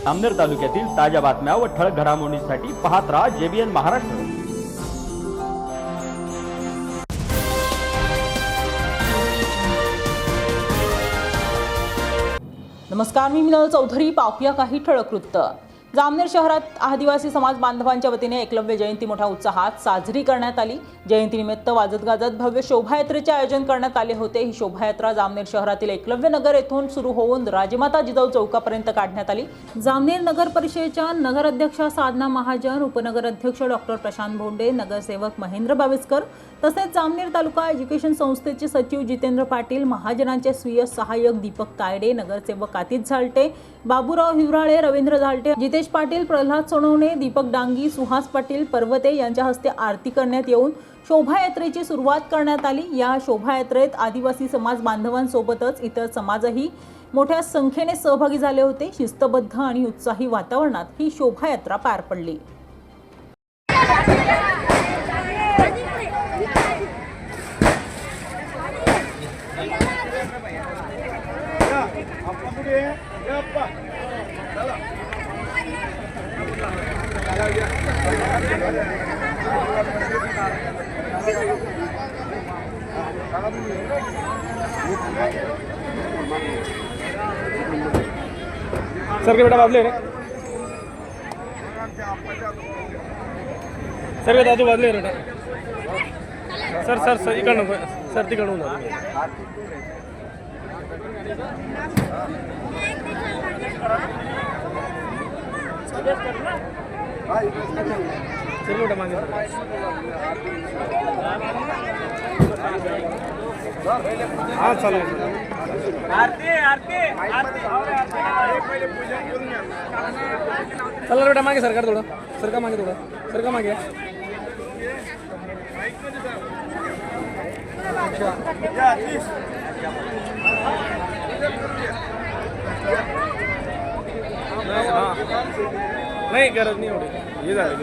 जामनेर तालुक्यातील ताज्या बातम्या व ठळक घडामोडींसाठी पाहत राहा JBN महाराष्ट्र। नमस्कार, मी मिनल चौधरी। पाहूया काही ठळक वृत्त। जामनेर शहरात आदिवासी समाज बांधवांच्या वतीने एकलव्य जयंती मोठ्या उत्साहात साजरी करण्यात आली। जयंतीनिमित्त वाजत गाजत भव्य शोभायात्रेचे आयोजन करण्यात आले होते। ही शोभायात्रा जामनेर शहरातील एकलव्य नगर येथून सुरू होऊन राजमाता जिजाऊ चौकापर्यंत काढण्यात आली। जामनेर नगर परिषदेच्या नगराध्यक्षा साधना महाजन, उपनगराध्यक्ष डॉक्टर प्रशांत भोंडे, नगरसेवक महेंद्र बाविस्कर तसेच जामनेर तालुका एज्युकेशन संस्थेचे सचिव जितेंद्र पाटील, महाजनांचे स्वीय सहाय्यक दीपक तायडे, नगरसेवक आतिश झालटे, बाबूराव हिवराळे, रवींद्र झालटे, जितेश पाटील, प्रल्हाद सोनवणे, दीपक डांगी, सुहास पाटील पर्वते यांच्या हस्ते आरती करण्यात येऊन शोभायात्रेची सुरुवात करण्यात आली। या शोभायात्रेत आदिवासी समाज बांधवांसोबतच इतर समाजही मोठ्या संख्येने सहभागी झाले होते। शिस्तबद्ध आणि उत्साही वातावरणात ही शोभायात्रा पार पडली। सर के बेटा बादले रे सर के दादू बादले रे सर सर सर इकडनं सर तिकडून सर बेटा मागे हाँ चालू आरती आरती आरती चला बेटा मागे सरकार थोडं सरका मागे थोडं सरका मागे नाही गरज नाही एवढी हे झालं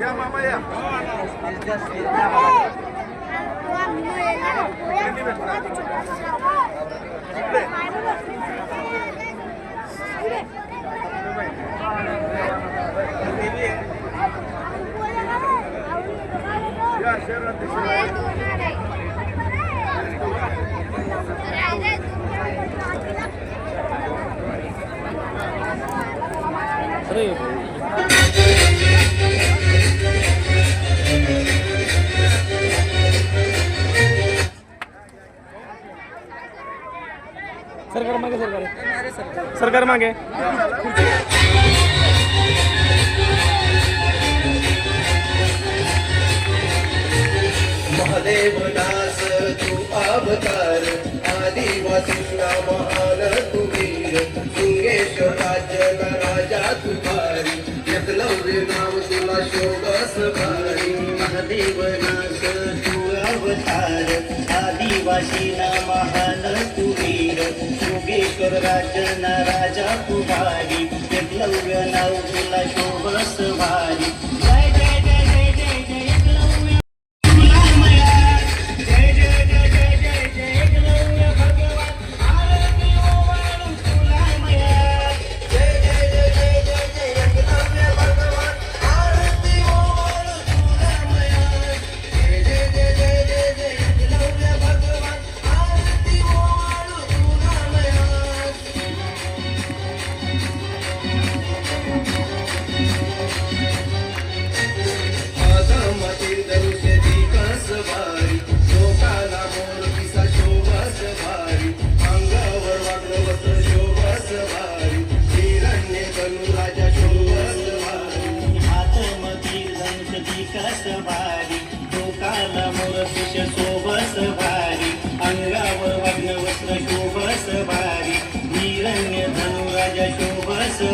Ya mama ya. सरकार मागे सरकार मागे महादेव दास तू अवतार, आदिवासींना महान तू वीर, सिंगेश्वर राज्याला राजा तू भारी, एकलव्य नाव तुला शोभस भारी। महादेव दास तू अवतार, आदिवासींना महान तू वीर, सिंगेश्वर राज्याला राजा तू भारी, एकलव्य नाव तुला शोभस भारी।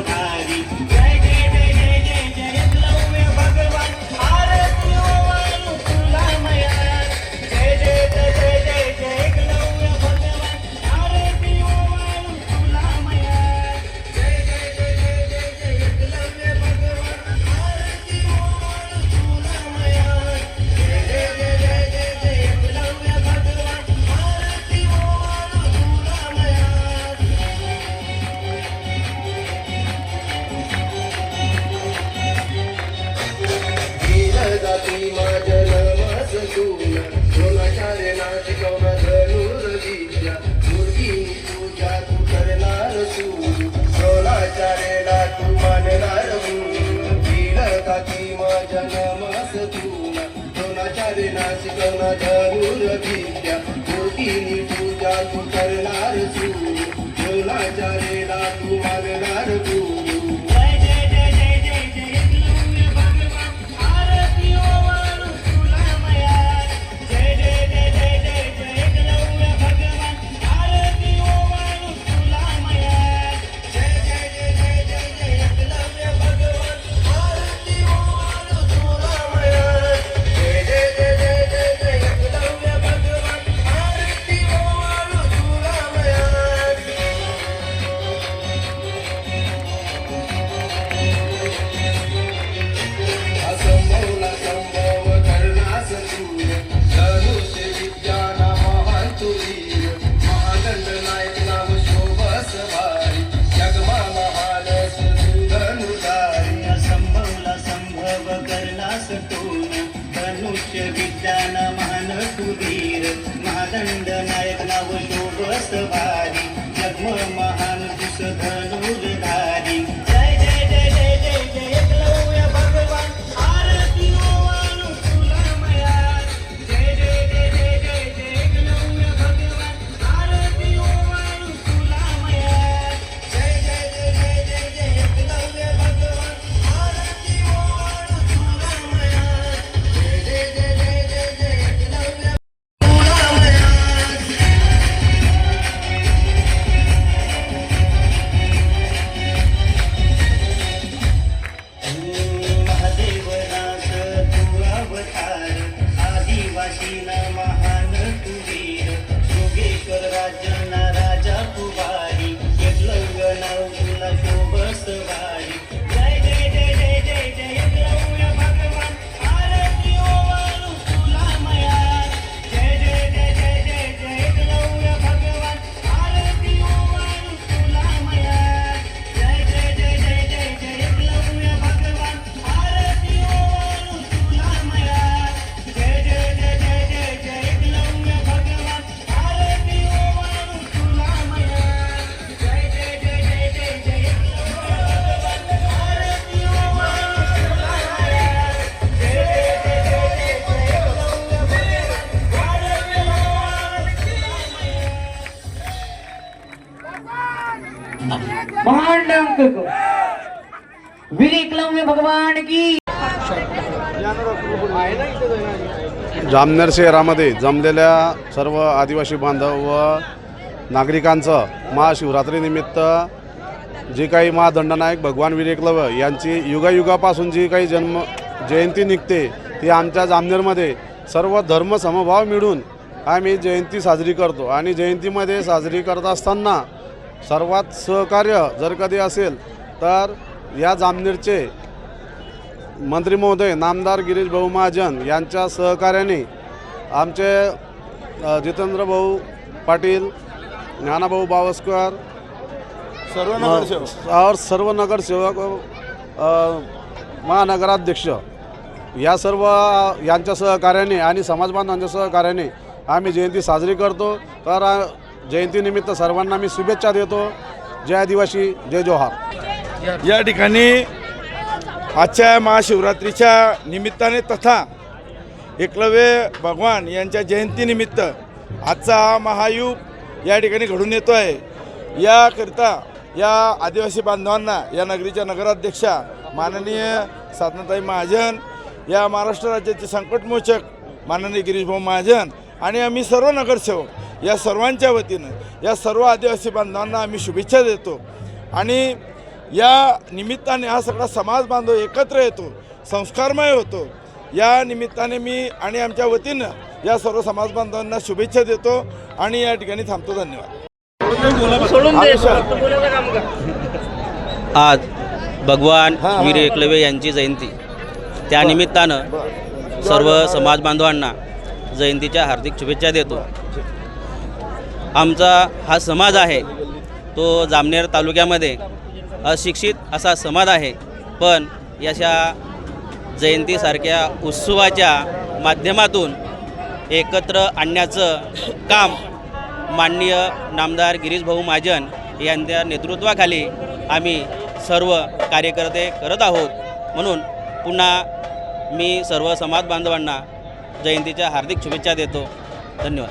भारी। जय जय जय जय जय जय एकलव्य भगवान, आरती ज्ञान धनुर्विद्या मोठीनी पूजा तू करणार सुरू बोलाच्या रेला तू मागणार गुरु जय जय जय जय जय जय एकलव्य भगवान आरती ओवाळू तुला मया जय जय जय जय जय जय एकलव्य भगवान आरती ओवाळू तुला मया जय जय जय जय जय जय एकलव्य भगवान आरती ओवाळू तुला मया जय जय जय जय जय जय एकलव्य भगवान आरती ओवाळू तुला मया असंभवला संभव करणास दूर धनुष्य विद्यान महान तुरीर महादंड नायक नाम शोभस भारी जगमा महानस धनुधारी असंभवला संभव करणास टोन धनुष्य विद्यान महान तुधीर महादंड नायक नाव शोभस भारी जन्म महान दुस धनुर्धारी जय जय जय जय जय जय एकलव्य भगवान आरती ओवाळू तुला मया जय जय जय जय जय जय एकलव्य भगवान आरती ओवाळू तुला मया जय जय जय जय जय जय एकलव्य भगवान आरती ओवाळू तुला मया जय जय जय जय जय जय एकलव्य तुला मया महादेवनाथ तू अवतार आदिवासी न महान तुवीर योगेश्वर राजना राजा कुवारी एकलव्य नाव तुला शोभस वारी जय जय जय जय जय जय एकलव्य भगवान आरती ओवाळू तुला मया जय जय जय जय जय जय एकलव्य भगवान आरती ओवाळू तुला मया जय जय जय जय जय जय एकलव्य भगवान आरती ओवाळू तुला मया जय जय जय जय जय जय एकलव्य भगवान आरती ओवाळू तुला मया जय जय जय जय जय जय एकलव्य भगवान आरती ओवाळू तुला मया जय जय जय जय जय जय एकलव्य भगवान आरती ओवाळू तुला मया महान वीर एकलव्य भगवान की जामनेर शहरामध्ये जमलेल्या सर्व आदिवासी बांधव व नागरिकांचं महाशिवरात्रीनिमित्त जी काही महादंडनायक भगवान वीर एकलव्य यांची युगायुगापासून जी काही जयंती निघते ती आमच्या जामनेरमध्ये सर्व धर्म समभाव मिळून आम्ही जयंती साजरी करतो आणि जयंतीमध्ये साजरी करत असताना सर्वात सहकार्य जर कधी असेल तर या जामनेरचे मंत्री महोदय नामदार गिरीश भाऊ महाजन यांच्या सहकार्याने आमचे जितेंद्र भाऊ पाटील ज्ञानाभाऊ बावस्कर सर्व नगरसेवक महानगराध्यक्ष या सर्व यांच्या सहकार्याने आणि समाज बांधवांच्या सहकार्याने आम्ही जयंती साजरी करतो। तर जयंतीनिमित्त सर्वांना मी शुभेच्छा देतो। जय आदिवासी, जय जोहार। या ठिकाणी आजच्या महाशिवरात्रीच्या निमित्ताने तथा एकलव्य भगवान यांच्या जयंतीनिमित्त आजचा हा महायुग या ठिकाणी घडून येतो आहे। याकरिता या आदिवासी बांधवांना, या नगरीच्या नगराध्यक्षा माननीय साधनाताई महाजन, या महाराष्ट्र राज्याचे संकटमोचक माननीय गिरीश भाऊ महाजन आणि आम्ही सर्व नगरसेवक या सर्वांच्या वतीनं या सर्व आदिवासी बांधवांना आम्ही शुभेच्छा देतो। आणि या निमित्ताने हा सगळा समाज बांधव एकत्र येतो, संस्कारमय होतो। या निमित्ताने मी आणि आमच्या वतीनं या सर्व समाज बांधवांना शुभेच्छा देतो आणि या ठिकाणी थांबतो। धन्यवाद। आज भगवान वीर एकलव्य यांची जयंती, त्यानिमित्तानं सर्व समाज बांधवांना जयंतीच्या हार्दिक शुभेच्छा देतो। आमचा हा समाज आहे तो जामनेर तालुक्यामध्ये अशिक्षित असा समाज आहे, पण याच्या जयंतीसारख्या उत्सवाच्या माध्यमातून एकत्र आणण्याचं काम माननीय नामदार गिरीश भाऊ महाजन यांच्या नेतृत्वाखाली आम्ही सर्व कार्यकर्ते करत आहोत। म्हणून पुन्हा मी सर्व समाज बांधवांना जयंतीच्या हार्दिक शुभेच्छा देतो. धन्यवाद.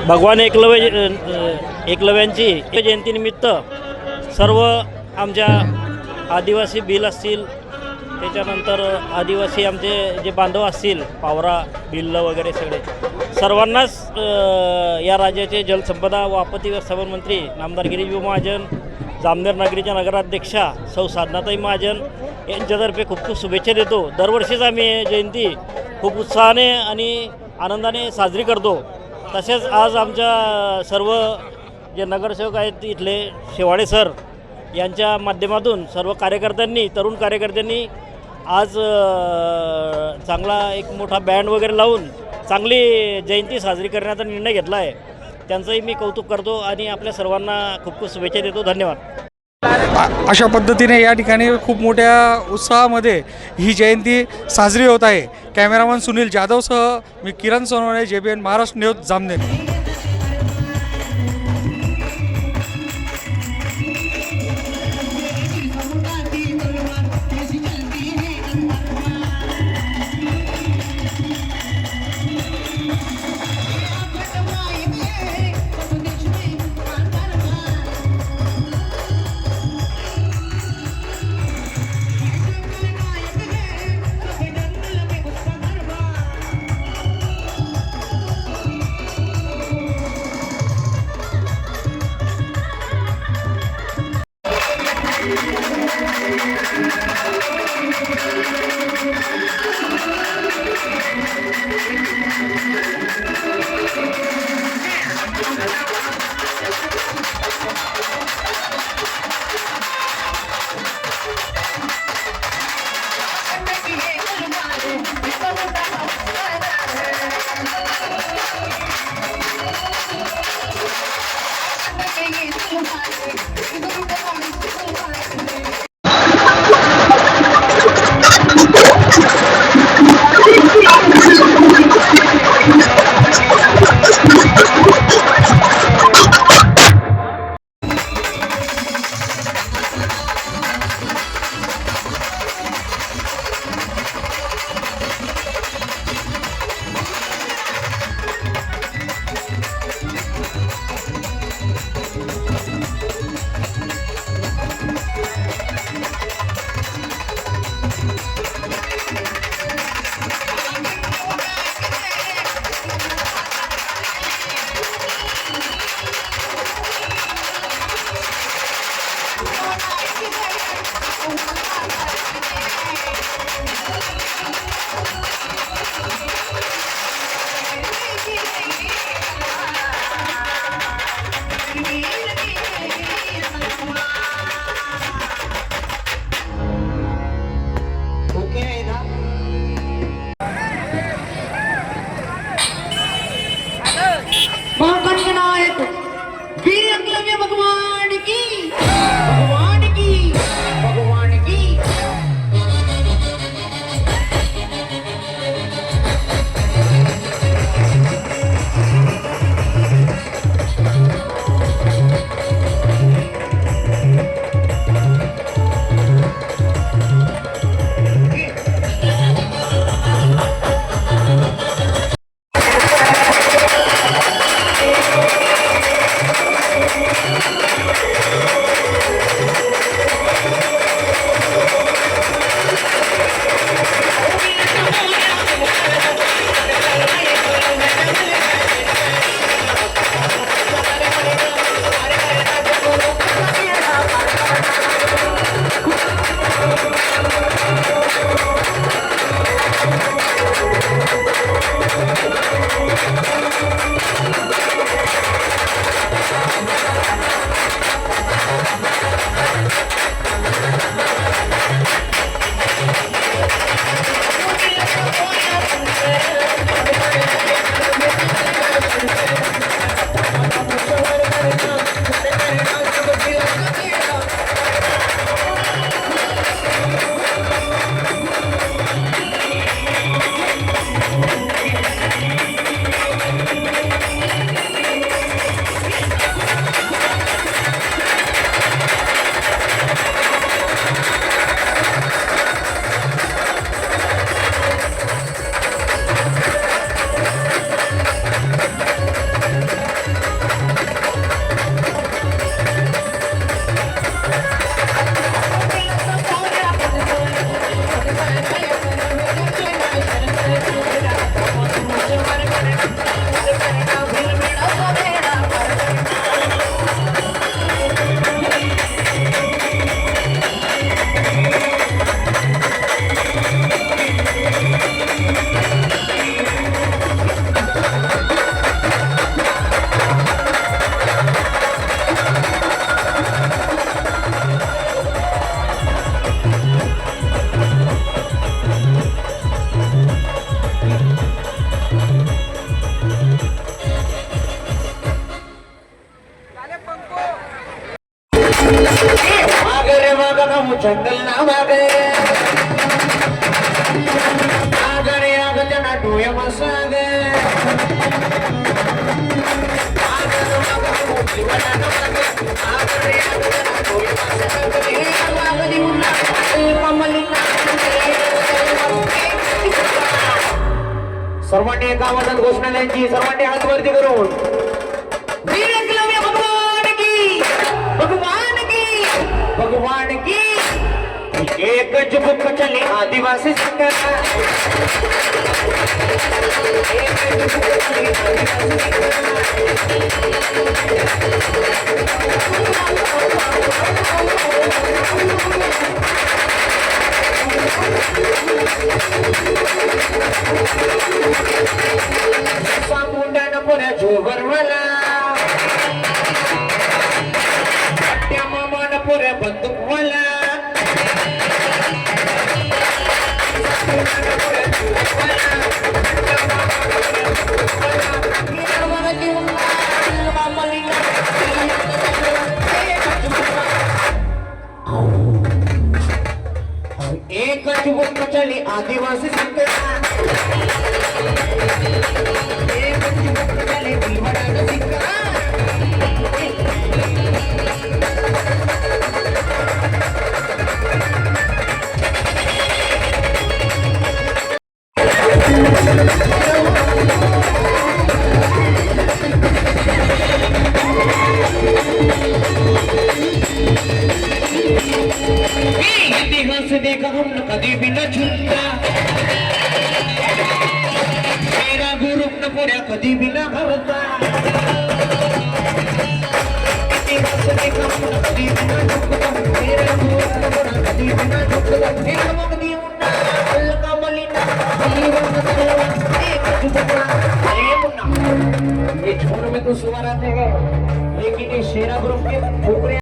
भगवान एकलव्यांची जयंतीनिमित्त सर्व आमच्या आदिवासी भिल असतील, त्याच्यानंतर आदिवासी आमचे जे बांधव असतील, पावरा भिल्ल वगैरे सगळे सर्वांनाच या राज्याचे जलसंपदा व आपत्ती व्यवस्थापन मंत्री नामदार गिरीश महाजन, जामनेर नगरीच्या नगराध्यक्षा सौ साधनाताई महाजन यांच्यातर्फे खूप खूप शुभेच्छा देतो. दरवर्षीच आम्ही हे जयंती खूप उत्साहाने आणि आनंदाने साजरी करतो. तसेच आज आमच्या सर्व जे नगरसेवक आहेत इथले शेवाळे सर यांच्या माध्यमातून सर्व कार्यकर्त्यांनी, तरुण कार्यकर्त्यांनी आज चांगला एक मोठा बँड वगैरे लावून चांगली जयंती साजरी करण्याचा निर्णय घेतला आहे. त्यांचंही मी कौतुक करतो आणि आपल्या सर्वांना खूप खूप शुभेच्छा देतो. धन्यवाद. अशा पद्धतीने या ठिकाणी खूप मोठ्या उत्साहामध्ये ही जयंती साजरी होत आहे. कॅमेरामन सुनील जाधवसह मी किरण सोनवणे, JBN महाराष्ट्र न्यूज, जामनेर. संगल नावाग आगरे आगजना डोय मसाग आगर माग मोठी वडा नाग आगरे आगजना डोय मसाग हे वागली मुन्ना कमलिना सर्वांनी एका आवाजात घोषणा द्यायची. सर्वांनी हात वरती करून वीर एकलव्य भगवान की भगवान की एक जुबुक चले आदिवासी संघ मुंडा पुऱ्या झोबर मला त्या मामान पुऱ्या बंदूक मला एक चुबुक चली आदिवासी संघ एक चुबुक चली भीमराव सिंग इतिहास देखा हम कभी भी न छूटा मेरा गुरु न पूरा कभी भी न भरता इतिहास देखा हम कभी भी न छूटा मेरा गुरु न पूरा कभी भी न छूटा मेरा मगदी मुन्ना अलका मलिना जीवन तलवा एक जुबुका अरे मुन्ना ये छोर में तो सुवर आते हैं लेकिन ये शेरा ग्रुप के ठोकरे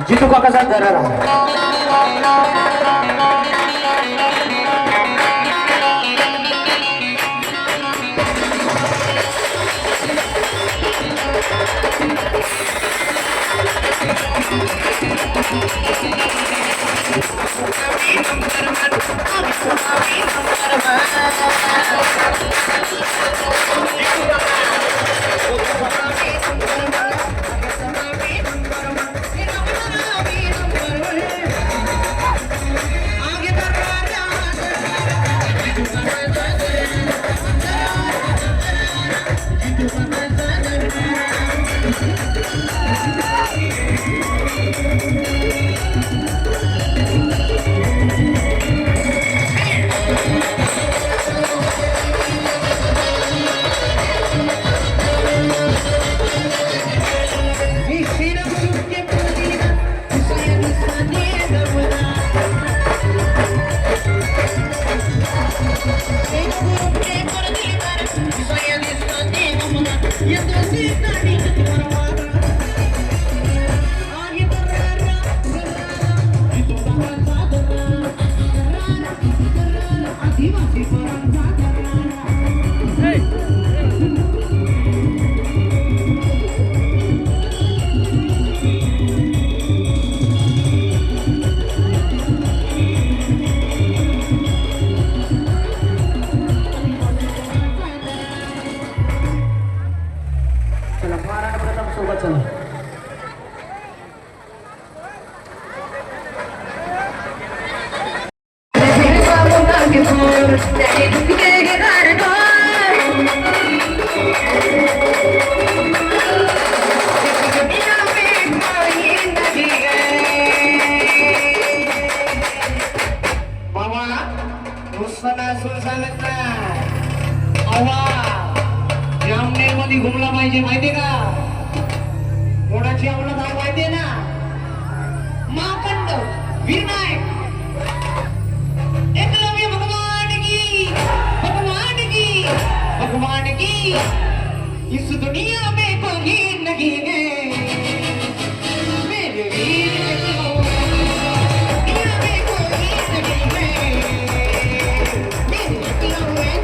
जितू का कसा जरा मध्ये घुमला पाहिजे माहितीये का? कोणाची आम्हाला नाव माहितीये ना? माकंड वीरनायक एकलव्य भगवान की इस दुनिया में कोई नहीं है मेरे वीर दुनिया में कोई नहीं है मेरे एकलव्य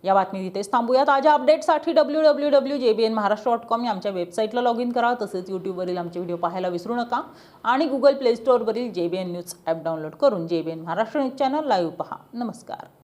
या बातमी इथेच थांबूया. ताज्या अपडेटसाठी www.jbnmaharashtra.com या आमच्या वेबसाईटला लॉग इन करा. तसेच यूट्यूबवरील आमचे व्हिडिओ पाहायला विसरू नका आणि गुगल प्ले स्टोअरवरील JBN न्यूज ॲप डाउनलोड करून JBN Maharashtra news channel live पहा. नमस्कार.